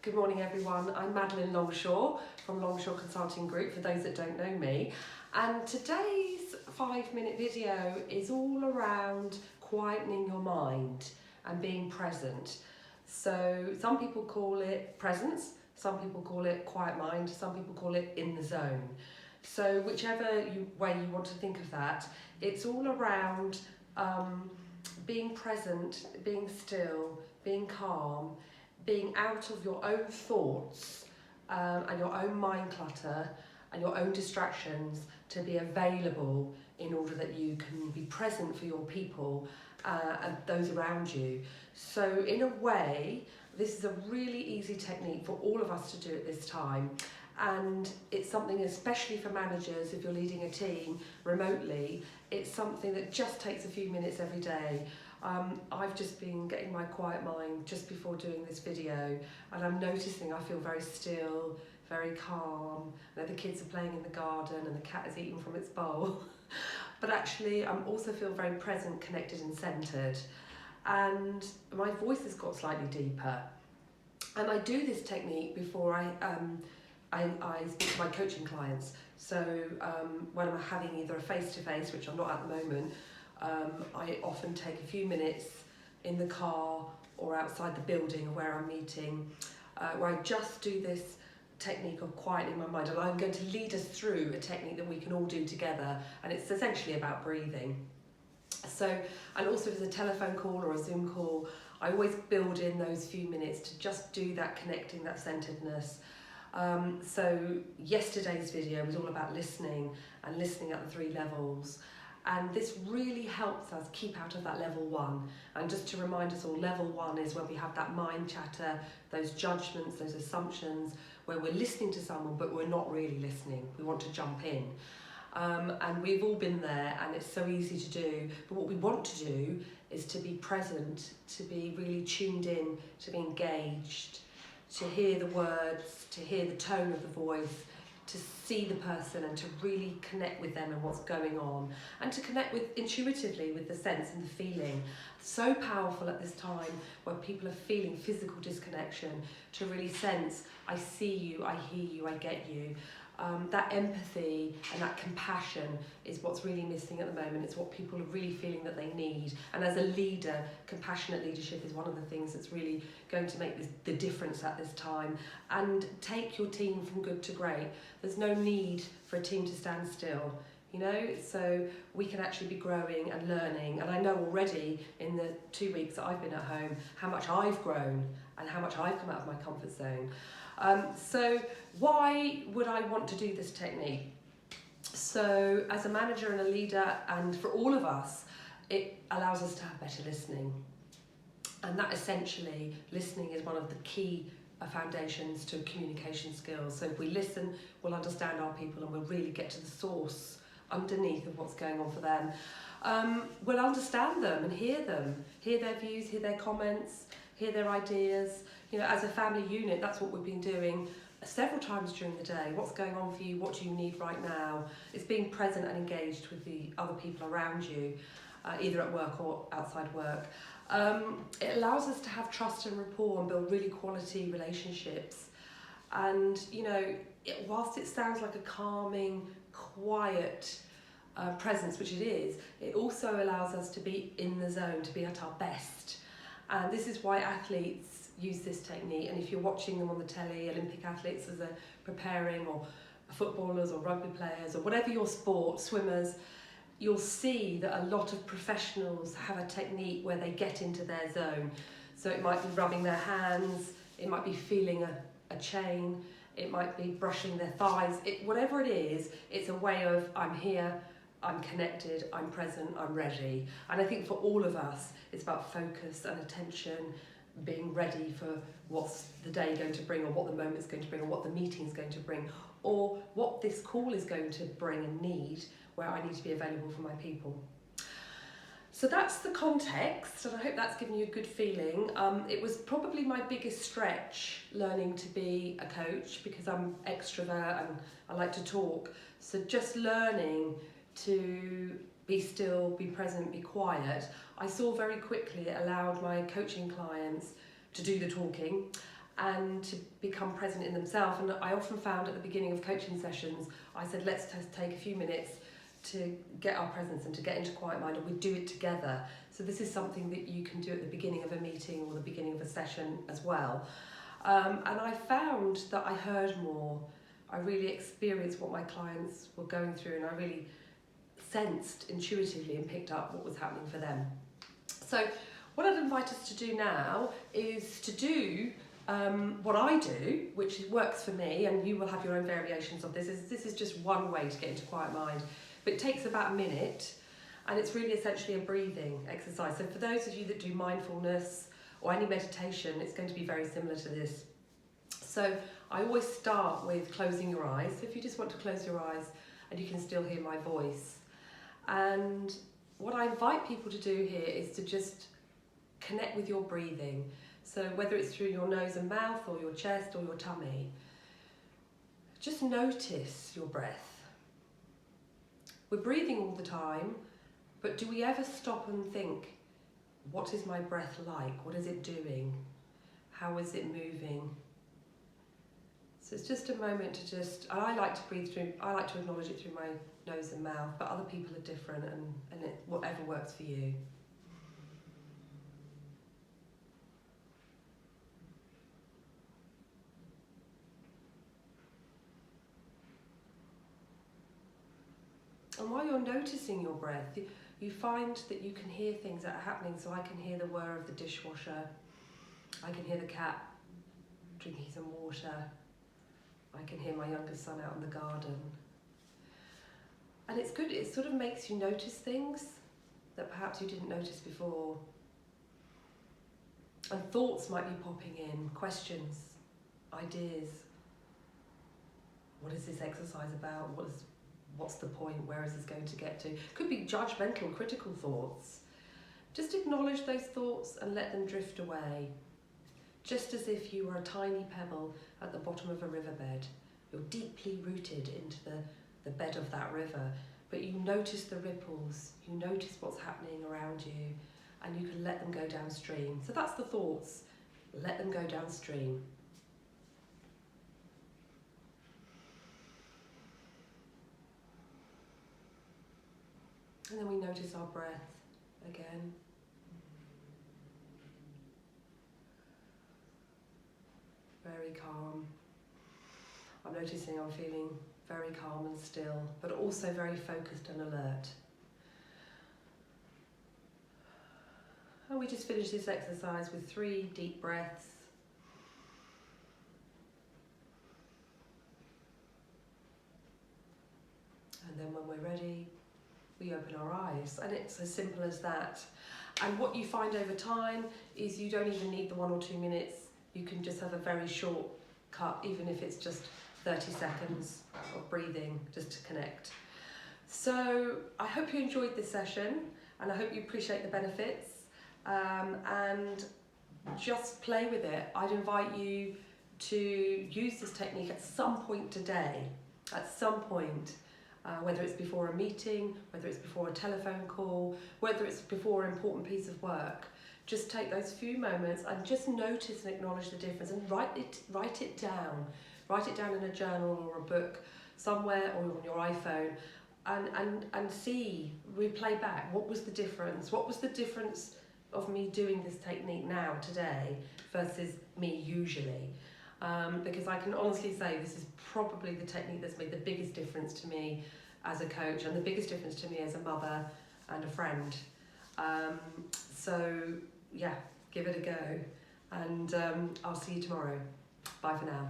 Good morning everyone, I'm Madeline Longshaw from Longshaw Consulting Group for those that don't know me, and today's 5-minute video is all around quietening your mind and being present. So some people call it presence, some people call it quiet mind, some people call it in the zone. So whichever way you want to think of that, it's all around being present, being still, being calm, being out of your own thoughts and your own mind clutter and your own distractions to be available in order that you can be present for your people and those around you. So in a way, this is a really easy technique for all of us to do at this time, and it's something especially for managers if you're leading a team remotely. It's something that just takes a few minutes every day. I've just been getting my quiet mind just before doing this video, and I'm noticing I feel very still, very calm. The kids are playing in the garden and the cat is eating from its bowl. But actually I also feel very present, connected and centred, and my voice has got slightly deeper. And I do this technique before I speak to my coaching clients. So when I'm having either a face-to-face, which I'm not at the moment, I often take a few minutes in the car or outside the building where I'm meeting, where I just do this technique of quietening my mind, and I'm going to lead us through a technique that we can all do together, and it's essentially about breathing. So, and also if it's a telephone call or a Zoom call, I always build in those few minutes to just do that connecting, that centeredness. So yesterday's video was all about listening and listening at the 3 levels. And this really helps us keep out of that level 1. And just to remind us all, level 1 is when we have that mind chatter, those judgments, those assumptions, where we're listening to someone but we're not really listening. We want to jump in. And we've all been there, and it's so easy to do. But what we want to do is to be present, to be really tuned in, to be engaged, to hear the words, to hear the tone of the voice, to see the person and to really connect with them and what's going on, and to connect with intuitively with the sense and the feeling. So powerful at this time where people are feeling physical disconnection, to really sense, I see you, I hear you, I get you. That empathy and that compassion is what's really missing at the moment. It's what people are really feeling that they need. And as a leader, compassionate leadership is one of the things that's really going to make the difference at this time and take your team from good to great. There's no need for a team to stand still, you know, so we can actually be growing and learning. And I know already in the 2 weeks that I've been at home how much I've grown and how much I've come out of my comfort zone. So why would I want to do this technique? So as a manager and a leader, and for all of us, it allows us to have better listening. And that essentially, listening is one of the key foundations to communication skills. So if we listen, we'll understand our people and we'll really get to the source underneath of what's going on for them. We'll understand them and hear their views, hear their comments, hear their ideas. You know, as a family unit, that's what we've been doing several times during the day. What's going on for you? What do you need right now? It's being present and engaged with the other people around you, either at work or outside work. It allows us to have trust and rapport and build really quality relationships. And, you know, whilst it sounds like a calming, quiet presence, which it is, it also allows us to be in the zone, to be at our best. And this is why athletes use this technique. And if you're watching them on the telly, Olympic athletes as they're preparing, or footballers or rugby players or whatever your sport, swimmers, you'll see that a lot of professionals have a technique where they get into their zone. So it might be rubbing their hands, it might be feeling a chain, it might be brushing their thighs. Whatever it is, it's a way of, I'm here, I'm connected, I'm present, I'm ready. And I think for all of us, it's about focus and attention, being ready for what's the day going to bring, or what the moment's going to bring, or what the meeting's going to bring, or what this call is going to bring and need, where I need to be available for my people. So that's the context, and I hope that's given you a good feeling. It was probably my biggest stretch, learning to be a coach, because I'm extrovert and I like to talk. So just learning to be still, be present, be quiet, I saw very quickly it allowed my coaching clients to do the talking, and to become present in themselves. And I often found at the beginning of coaching sessions, I said, let's just take a few minutes to get our presence and to get into quiet mind, and we do it together. So this is something that you can do at the beginning of a meeting or the beginning of a session as well. And I found that I heard more. I really experienced what my clients were going through, and I really sensed intuitively and picked up what was happening for them. So what I'd invite us to do now is to do what I do, which works for me, and you will have your own variations of this. This is just one way to get into quiet mind, but it takes about a minute, and it's really essentially a breathing exercise. So for those of you that do mindfulness or any meditation, it's going to be very similar to this. So I always start with closing your eyes. So if you just want to close your eyes and you can still hear my voice. And what I invite people to do here is to just connect with your breathing. So whether it's through your nose and mouth or your chest or your tummy, just notice your breath. We're breathing all the time, but do we ever stop and think, what is my breath like? What is it doing? How is it moving? So it's just a moment to just, and I like to breathe through, I like to acknowledge it through my nose and mouth, but other people are different, and whatever works for you. And while you're noticing your breath, you find that you can hear things that are happening. So I can hear the whir of the dishwasher, I can hear the cat drinking some water, I can hear my youngest son out in the garden. And it's good, it sort of makes you notice things that perhaps you didn't notice before. And thoughts might be popping in, questions, ideas. What is this exercise about? What's the point? Where is this going to get to? Could be judgmental, critical thoughts. Just acknowledge those thoughts and let them drift away. Just as if you were a tiny pebble at the bottom of a riverbed. You're deeply rooted into the bed of that river, but you notice the ripples, you notice what's happening around you, and you can let them go downstream. So that's the thoughts. Let them go downstream. And then we notice our breath again. Very calm. I'm noticing I'm feeling very calm and still, but also very focused and alert. And we just finish this exercise with 3 deep breaths. And then when we're ready, we open our eyes, and it's as simple as that. And what you find over time is you don't even need the 1 or 2 minutes. You can just have a very short cut, even if it's just 30 seconds of breathing, just to connect. So I hope you enjoyed this session, and I hope you appreciate the benefits, and just play with it. I'd invite you to use this technique at some point today, at some point. Whether it's before a meeting, whether it's before a telephone call, whether it's before an important piece of work. Just take those few moments and just notice and acknowledge the difference, and write it down. Write it down in a journal or a book somewhere, or on your iPhone, and see, replay back. What was the difference? What was the difference of me doing this technique now, today, versus me usually? Because I can honestly say this is probably the technique that's made the biggest difference to me as a coach, and the biggest difference to me as a mother and a friend. So yeah, give it a go, and I'll see you tomorrow. Bye for now.